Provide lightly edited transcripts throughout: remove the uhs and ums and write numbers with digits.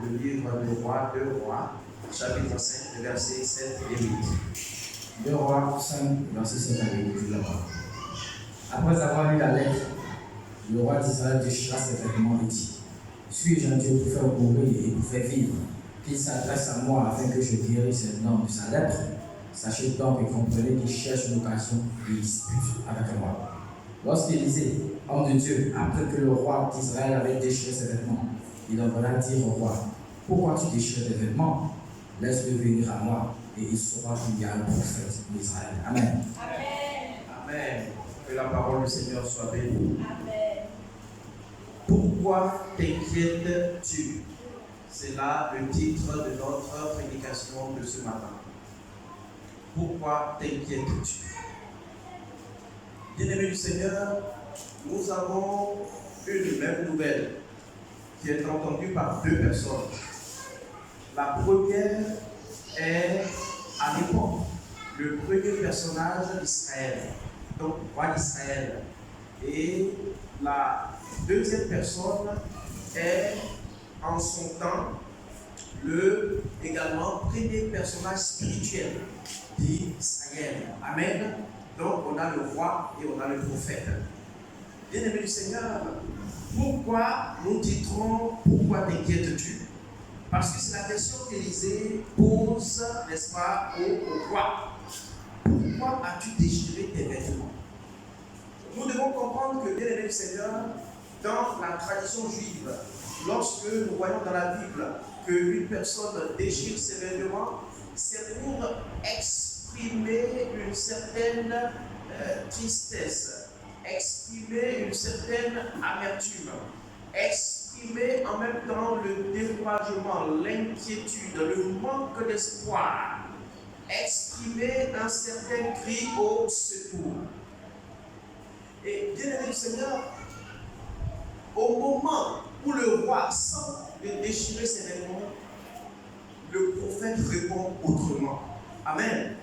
le livre de Rois, 2 Rois, chapitre 5, versets 7 et 8. 2 Rois 5, verset 7 à 8, je là-bas. Après avoir lu la lettre, le roi d'Israël déchira ses vêtements et dit: Suis-je un Dieu pour faire mourir et pour faire vivre, qu'il s'adresse à moi afin que je guérisse cet homme de sa lèpre? Sachez donc et comprenez qu'il cherche une occasion de dispute avec moi. Lorsqu'Élisée, homme de Dieu, après que le roi d'Israël avait déchiré ses vêtements, il envoya dire au roi: Pourquoi tu déchires tes vêtements? Laisse-le venir à moi, et il saura qu'il y a un prophète d'Israël. Amen. Amen. Que la parole du Seigneur soit bénie. Amen. Pourquoi t'inquiètes-tu? C'est là le titre de notre prédication de ce matin. Pourquoi t'inquiètes-tu? Bien-aimés du Seigneur, nous avons une même nouvelle qui est entendue par deux personnes. La première est à l'époque le premier personnage d'Israël, donc roi d'Israël. Et la deuxième personne est en son temps le également premier personnage spirituel d'Israël. Amen. Donc on a le roi et on a le prophète. Bien-aimé du Seigneur, pourquoi nous titrons pourquoi t'inquiètes-tu? Parce que c'est la question qu'Élisée pose, n'est-ce pas, au roi. Pourquoi as-tu déchiré tes vêtements? Nous devons comprendre que, bien-aimé du Seigneur, dans la tradition juive, lorsque nous voyons dans la Bible qu'une personne déchire ses vêtements, c'est pour exprimer une certaine tristesse, exprimer une certaine amertume, exprimer en même temps le découragement, l'inquiétude, le manque d'espoir, exprimer un certain cri au secours. Et bien aimé du Seigneur, au moment où le roi sent de déchirer ses vêtements, le prophète répond autrement. Amen.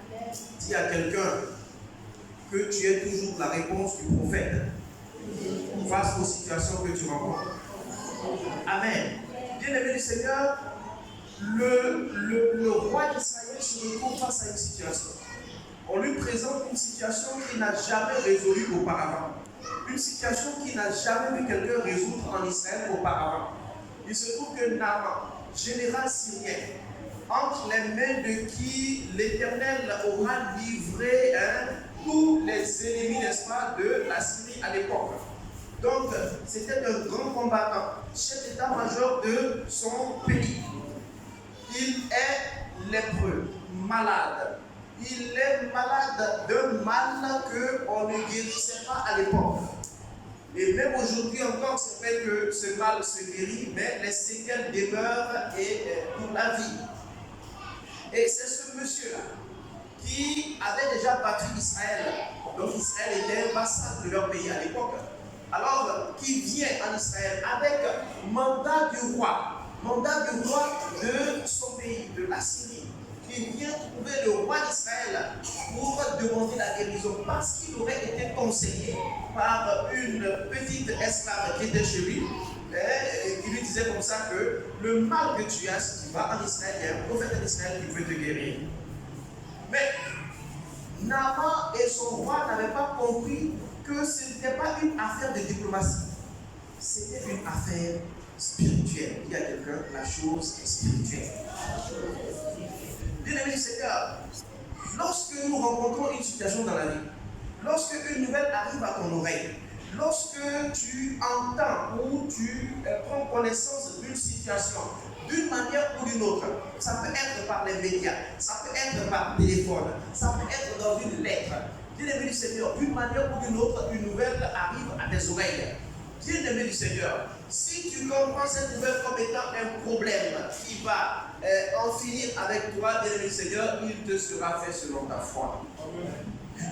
Dis à quelqu'un que tu es toujours la réponse du prophète face aux situations que tu rencontres. Amen. Bien aimé du Seigneur, le roi d'Israël se retrouve face à une situation. On lui présente une situation qu'il n'a jamais résolue auparavant. Une situation qu'il n'a jamais vu quelqu'un résoudre en Israël auparavant. Il se trouve que Naaman, général syrien, entre les mains de qui l'Éternel aura livré tous les ennemis, n'est-ce pas, de la Syrie à l'époque. Donc, c'était un grand combattant, chef d'état-major de son pays. Il est lépreux, malade. Il est malade d'un mal qu'on ne guérissait pas à l'époque. Et même aujourd'hui encore, c'est vrai que ce mal se guérit, mais les séquelles demeurent pour la vie. Et c'est ce monsieur-là qui avait déjà battu Israël. Donc Israël était vassal de leur pays à l'époque. Alors, qui vient en Israël avec mandat du roi de son pays, de la Syrie, qui vient trouver le roi d'Israël pour demander la guérison parce qu'il aurait été conseillé par une petite esclave qui était chez lui et qui lui disait comme ça que le mal que tu as, si tu vas en Israël, il y a un prophète d'Israël qui veut te guérir. Mais Naaman et son roi n'avaient pas compris que ce n'était pas une affaire de diplomatie, c'était une affaire spirituelle. Il y a quelqu'un, la chose est spirituelle. Bien-aimé du Seigneur, lorsque nous rencontrons une situation dans la vie, lorsque une nouvelle arrive à ton oreille, lorsque tu entends ou tu prends connaissance d'une situation, d'une manière ou d'une autre, ça peut être par les médias, ça peut être par téléphone, ça peut être dans une lettre. Bien-aimé du Seigneur, d'une manière ou d'une autre, une nouvelle arrive à tes oreilles. Bien-aimé du Seigneur, si tu comprends cette nouvelle comme étant un problème qui va en finir avec toi, bien-aimé du Seigneur, il te sera fait selon ta foi.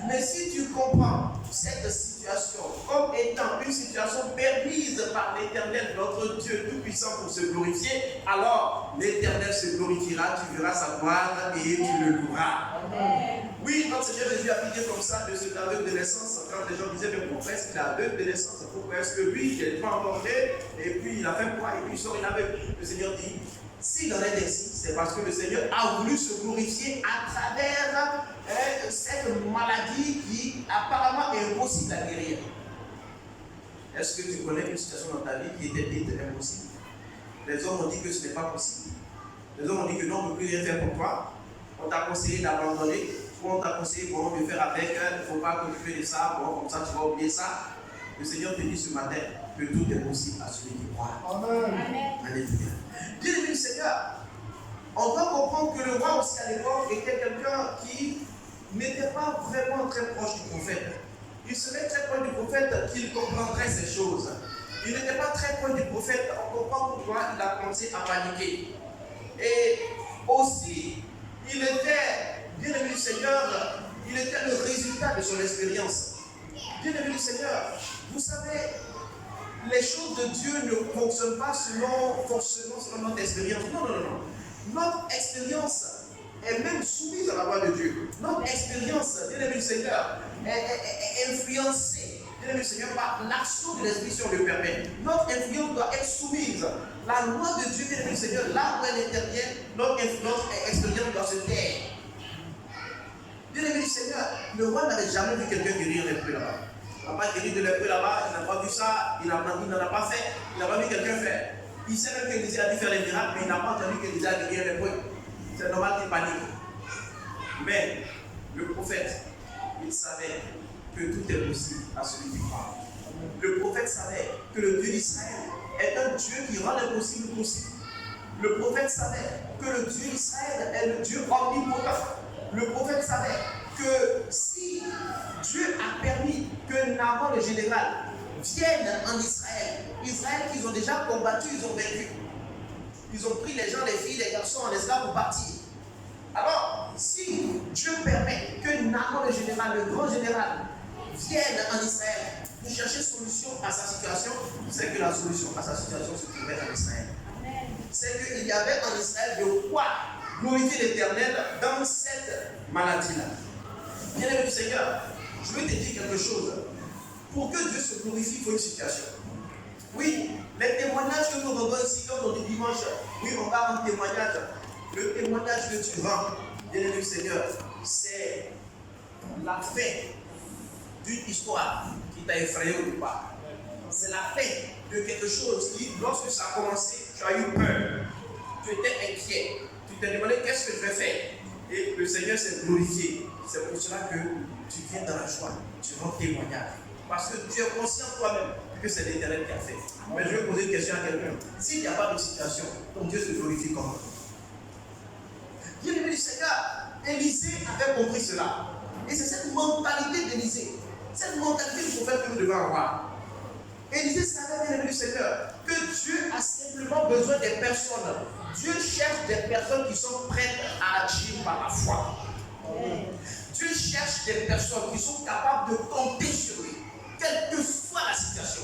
Mais si tu comprends cette situation comme étant une situation permise par l'Éternel, notre Dieu Tout-Puissant pour se glorifier, alors l'Éternel se glorifiera, tu verras sa gloire et tu le loueras. Amen. Oui, notre Seigneur Jésus a dit comme ça de cet aveugle de naissance, quand les gens disaient, mais pourquoi est-ce qu'il est aveugle de naissance? Pourquoi est-ce que lui, il n'est pas encore né, et puis il a fait quoi, et puis il sort, il est aveugle. Le Seigneur dit, S'il en est ainsi, c'est parce que le Seigneur a voulu se glorifier à travers cette maladie qui apparemment est impossible à guérir. Est-ce que tu connais une situation dans ta vie qui était dite impossible? Les hommes ont dit que ce n'est pas possible. Les hommes ont dit que non, on ne peut plus rien faire pour toi. On t'a conseillé d'abandonner. Ou on t'a conseillé de faire avec, il ne faut pas t'occuper de ça, comme ça tu vas oublier ça. Le Seigneur te dit ce matin que tout est possible à celui qui croit. Amen. Alléluia. Bien-aimé du Seigneur, on doit comprendre que le roi aussi à l'époque était quelqu'un qui n'était pas vraiment très proche du prophète. Il serait très proche du prophète qu'il comprendrait ces choses. Il n'était pas très proche du prophète, on comprend pourquoi il a commencé à paniquer. Et aussi, il était, bien-aimé du Seigneur, il était le résultat de son expérience. Bien-aimé du Seigneur, vous savez, les choses de Dieu ne fonctionnent pas selon notre expérience. Non, non, non, non. Notre expérience est même soumise à la loi de Dieu. Notre expérience, bien-aimé du Seigneur, est influencée, bien-aimé du Seigneur, par l'action de l'Esprit si on le permet. Notre influence doit être soumise. La loi de Dieu, bien-aimé du Seigneur, là où elle intervient, notre expérience doit se taire. Bien-aimé du Seigneur, le roi n'avait jamais vu quelqu'un guérir les lépreux là-bas. Il n'a pas guéri de lépreux là-bas, il n'a pas vu ça, il n'en a pas fait, il n'a pas vu quelqu'un faire. Il sait même qu'Élisée a dû faire les miracles, mais il n'a pas entendu qu'Élisée a guéri les lépreux. C'est normal qu'il panique. Mais le prophète, il savait que tout est possible à celui qui croit. Le prophète savait que le Dieu d'Israël est un Dieu qui rend l'impossible possible. Le prophète savait que le Dieu d'Israël est le Dieu omnipotent. Le prophète savait que si Dieu a permis que Naaman le général vienne en Israël, Israël qu'ils ont déjà combattu, ils ont vaincu. Ils ont pris les gens, les filles, les garçons en esclaves pour partir. Alors, si Dieu permet que Naaman le général, le grand général, vienne en Israël pour chercher solution à sa situation, c'est que la solution à sa situation se trouvait en Israël. C'est qu'il y avait en Israël de quoi glorifier l'Éternel dans cette maladie-là. Bien-aimé du Seigneur, je vais te dire quelque chose. Pour que Dieu se glorifie, il faut une situation. Oui, les témoignages que nous rendons ici, quand on dit dimanche, oui, on va rendre témoignage. Le témoignage que tu rends, bien-aimé du Seigneur, c'est la fin d'une histoire qui t'a effrayé au départ. C'est la fin de quelque chose qui, lorsque ça a commencé, tu as eu peur. Tu étais inquiet. Tu t'es demandé qu'est-ce que je vais faire. Et le Seigneur s'est glorifié. C'est pour cela que tu viens dans la joie. Tu rends témoignage. Parce que tu es conscient toi-même que c'est l'Éternel qui a fait. Mais je vais poser une question à quelqu'un. S'il n'y a pas de situation, ton Dieu se glorifie comment? Bien-aimé du Seigneur, Élisée avait compris cela. Et c'est cette mentalité d'Élisée, cette mentalité du prophète que nous devons avoir. Élisée savait, bien-aimé du Seigneur, que Dieu a simplement besoin des personnes. Dieu cherche des personnes qui sont prêtes à agir par la foi. Dieu cherche des personnes qui sont capables de compter sur lui, quelle que soit la situation.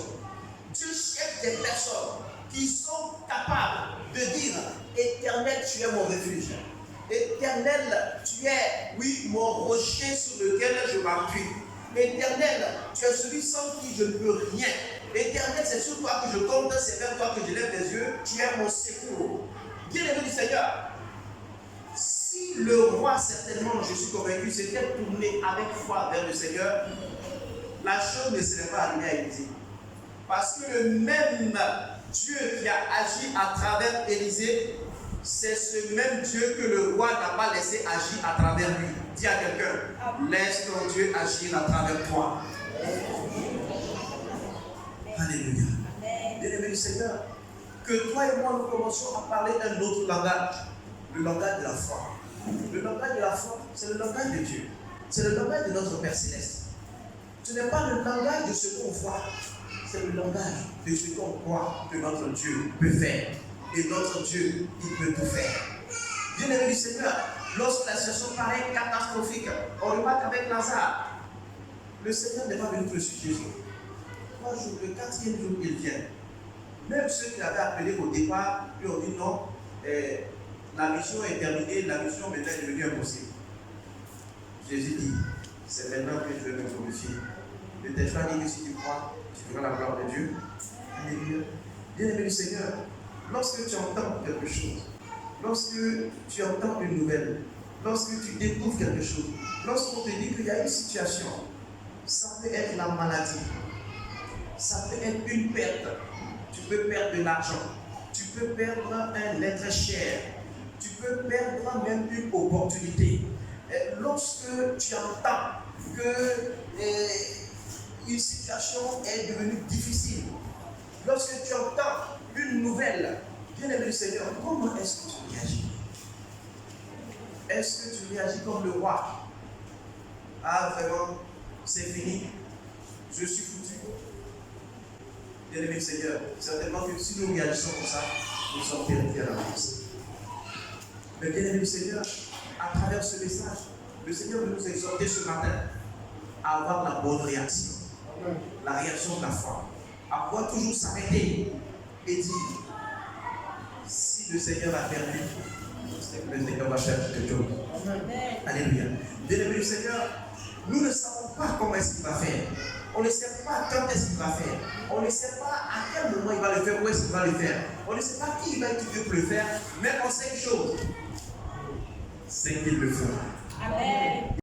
Dieu cherche des personnes qui sont capables de dire: Éternel, tu es mon refuge. Éternel, tu es, oui, mon rocher sur lequel je m'appuie. Éternel, tu es celui sans qui je ne peux rien. Éternel, c'est sur toi que je compte, c'est vers toi que je lève les yeux. Tu es mon secours. Bien-aimé du Seigneur, si le roi, certainement, je suis convaincu, s'était tourné avec foi vers le Seigneur, la chose ne serait pas arrivée à Élisée. Parce que le même Dieu qui a agi à travers Élisée, c'est ce même Dieu que le roi n'a pas laissé agir à travers lui. Dis à quelqu'un: laisse ton Dieu agir à travers toi. Alléluia. Bien-aimé du Seigneur, que toi et moi nous commencions à parler un autre langage, le langage de la foi. Le langage de la foi, c'est le langage de Dieu. C'est le langage de notre Père Céleste. Ce n'est pas le langage de ce qu'on voit, c'est le langage de ce qu'on croit que notre Dieu peut faire. Et notre Dieu, il peut tout faire. Bien-aimé du Seigneur, lorsque la situation paraît catastrophique, on remarque avec Lazare, le Seigneur n'est pas venu pour le sujet. 3 jours, le 4e jour, il vient. Même ceux qui l'avaient appelé au départ, lui ont dit non, la mission est terminée, la mission maintenant est devenue impossible. Jésus dit: c'est maintenant que je vais me glorifier. Ne t'ai pas dit que si tu crois, tu verras la gloire de Dieu. Alléluia. Bien-aimé du Seigneur, lorsque tu entends quelque chose, lorsque tu entends une nouvelle, lorsque tu découvres quelque chose, lorsqu'on te dit qu'il y a une situation, ça peut être la maladie, ça peut être une perte. Tu peux perdre de l'argent, tu peux perdre un être cher, tu peux perdre même une opportunité. Et lorsque tu entends que une situation est devenue difficile, lorsque tu entends une nouvelle, bien-aimé du Seigneur, comment est-ce que tu réagis? Est-ce que tu réagis comme le roi? Ah, vraiment, c'est fini, je suis foutu. Bien-aimé du Seigneur, certainement que si nous réagissons comme ça, nous sommes perdus à la base. Mais bien-aimé du Seigneur, à travers ce message, le Seigneur veut nous exhorter ce matin à avoir la bonne réaction, la réaction de la foi, à pouvoir toujours s'arrêter et dire, si le Seigneur a perdu, c'est que le Seigneur va faire quelque chose. Alléluia. Bien-aimé du Seigneur, nous ne savons pas comment est-ce qu'il va faire. On ne sait pas quand est-ce qu'il va faire. On ne sait pas à quel moment il va le faire, où est-ce qu'il va le faire. On ne sait pas qui il va utiliser pour le faire, mais on sait une chose, c'est qu'il le fera. Amen.